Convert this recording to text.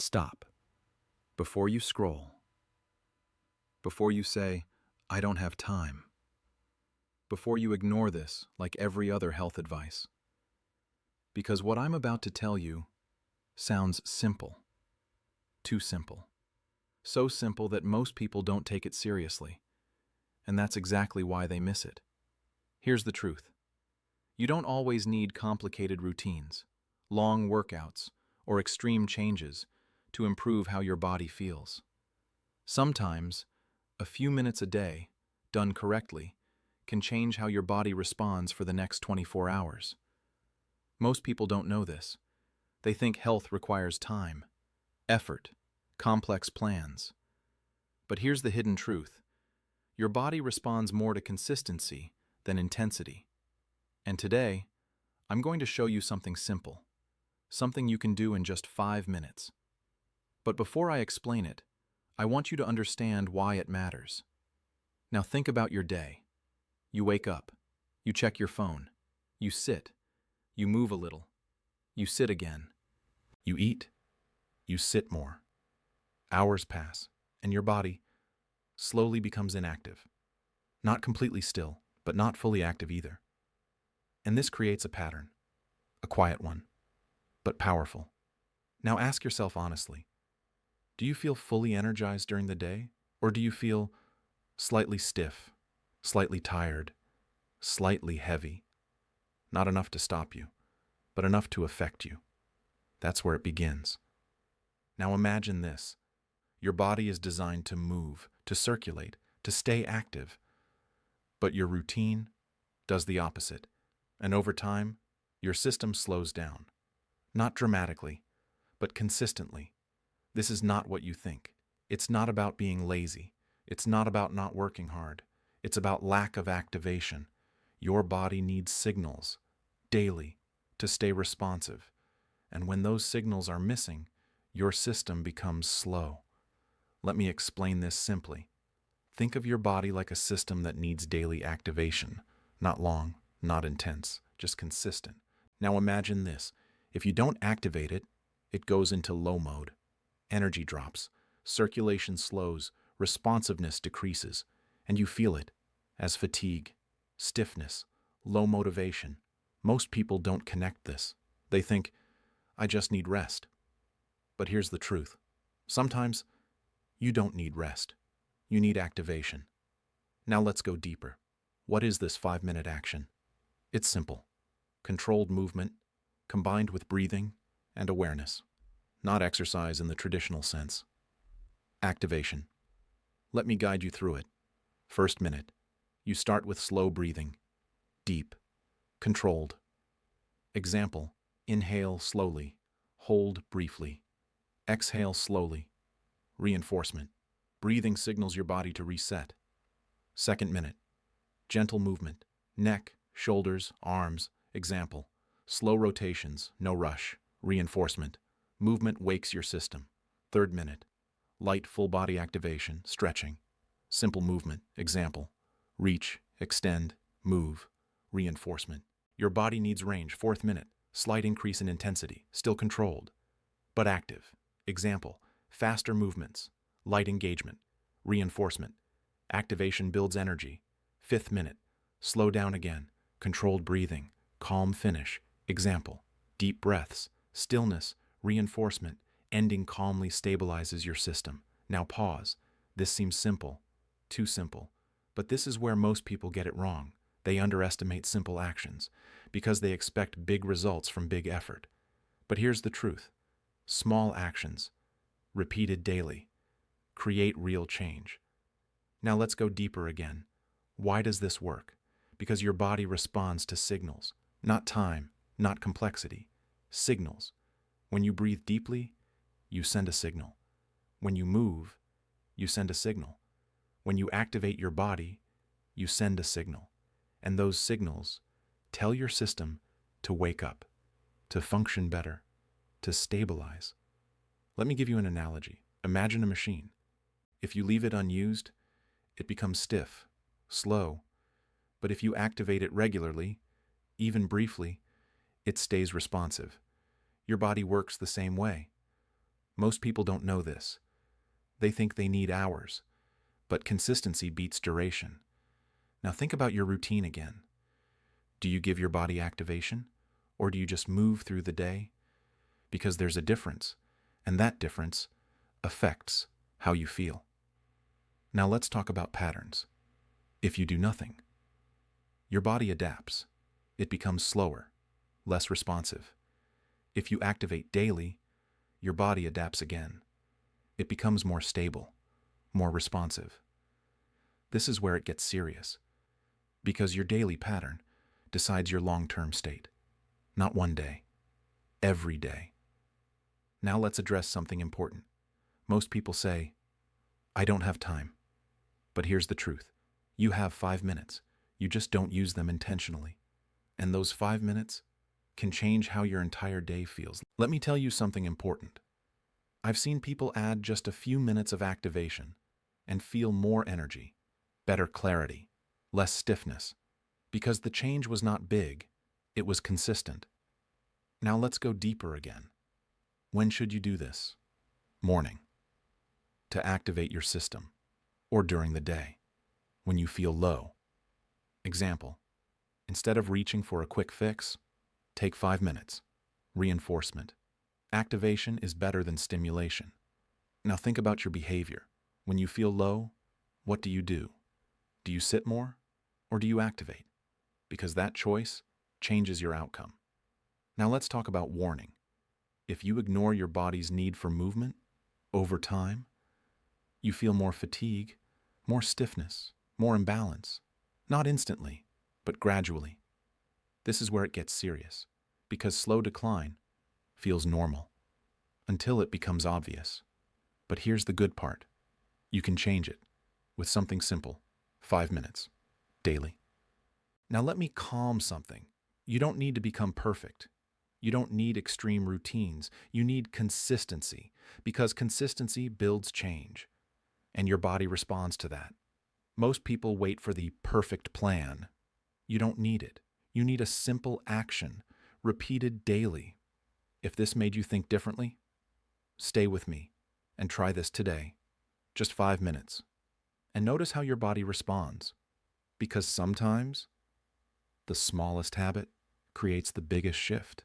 Stop. Before you scroll. Before you say, I don't have time. Before you ignore this like every other health advice. Because what I'm about to tell you sounds simple. Too simple. So simple that most people don't take it seriously. And that's exactly why they miss it. Here's the truth. You don't always need complicated routines, long workouts, or extreme changes to improve how your body feels. Sometimes, a few minutes a day, done correctly, can change how your body responds for the next 24 hours. Most people don't know this. They think health requires time, effort, complex plans. But here's the hidden truth. Your body responds more to consistency than intensity. And today, I'm going to show you something simple, something you can do in just 5 minutes. But before I explain it, I want you to understand why it matters. Now think about your day. You wake up, you check your phone, you sit, you move a little, you sit again, you eat, you sit more. Hours pass, and your body slowly becomes inactive. Not completely still, but not fully active either. And this creates a pattern, a quiet one, but powerful. Now ask yourself honestly, do you feel fully energized during the day, or do you feel slightly stiff, slightly tired, slightly heavy? Not enough to stop you, but enough to affect you. That's where it begins. Now imagine this. Your body is designed to move, to circulate, to stay active. But your routine does the opposite. And over time, your system slows down. Not dramatically, but consistently. This is not what you think. It's not about being lazy. It's not about not working hard. It's about lack of activation. Your body needs signals, daily, to stay responsive. And when those signals are missing, your system becomes slow. Let me explain this simply. Think of your body like a system that needs daily activation. Not long, not intense, just consistent. Now imagine this. If you don't activate it, it goes into low mode. Energy drops, circulation slows, responsiveness decreases, and you feel it as fatigue, stiffness, low motivation. Most people don't connect this. They think, I just need rest. But here's the truth. Sometimes you don't need rest. You need activation. Now let's go deeper. What is this 5-minute action? It's simple. Controlled movement, combined with breathing and awareness. Not exercise in the traditional sense. Activation. Let me guide you through it. First minute. You start with slow breathing. Deep. Controlled. Example. Inhale slowly. Hold briefly. Exhale slowly. Reinforcement. Breathing signals your body to reset. Second minute. Gentle movement. Neck, shoulders, arms. Example. Slow rotations, no rush. Reinforcement. Movement wakes your system. Third minute. Light full body activation, stretching. Simple movement. Example. Reach, extend, move. Reinforcement. Your body needs range. Fourth minute. Slight increase in intensity, still controlled, but active. Example. Faster movements. Light engagement. Reinforcement. Activation builds energy. Fifth minute. Slow down again. Controlled breathing. Calm finish. Example. Deep breaths. Stillness. Reinforcement. Ending calmly stabilizes your system. Now pause. This seems simple. Too simple. But this is where most people get it wrong. They underestimate simple actions because they expect big results from big effort. But here's the truth. Small actions, repeated daily, create real change. Now let's go deeper again. Why does this work? Because your body responds to signals, not time, not complexity. Signals. When you breathe deeply, you send a signal. When you move, you send a signal. When you activate your body, you send a signal. And those signals tell your system to wake up, to function better, to stabilize. Let me give you an analogy. Imagine a machine. If you leave it unused, it becomes stiff, slow. But if you activate it regularly, even briefly, it stays responsive. Your body works the same way. Most people don't know this. They think they need hours, but consistency beats duration. Now think about your routine again. Do you give your body activation, or do you just move through the day? Because there's a difference, and that difference affects how you feel. Now let's talk about patterns. If you do nothing, your body adapts. It becomes slower, less responsive. If you activate daily, your body adapts again. It becomes more stable, more responsive. This is where it gets serious, because your daily pattern decides your long-term state. Not one day, every day. Now let's address something important. Most people say, I don't have time. But here's the truth. You have 5 minutes. You just don't use them intentionally. And those 5 minutes can change how your entire day feels. Let me tell you something important. I've seen people add just a few minutes of activation and feel more energy, better clarity, less stiffness, because the change was not big, it was consistent. Now let's go deeper again. When should you do this? Morning, to activate your system, or during the day, when you feel low. Example, instead of reaching for a quick fix, take 5 minutes. Reinforcement. Activation is better than stimulation. Now think about your behavior. When you feel low, what do? Do you sit more, or do you activate? Because that choice changes your outcome. Now let's talk about warning. If you ignore your body's need for movement, over time, you feel more fatigue, more stiffness, more imbalance. Not instantly, but gradually. This is where it gets serious, because slow decline feels normal, until it becomes obvious. But here's the good part. You can change it with something simple, 5 minutes, daily. Now let me calm something. You don't need to become perfect. You don't need extreme routines. You need consistency, because consistency builds change, and your body responds to that. Most people wait for the perfect plan. You don't need it. You need a simple action, repeated daily. If this made you think differently, stay with me and try this today. Just 5 minutes. And notice how your body responds. Because sometimes the smallest habit creates the biggest shift.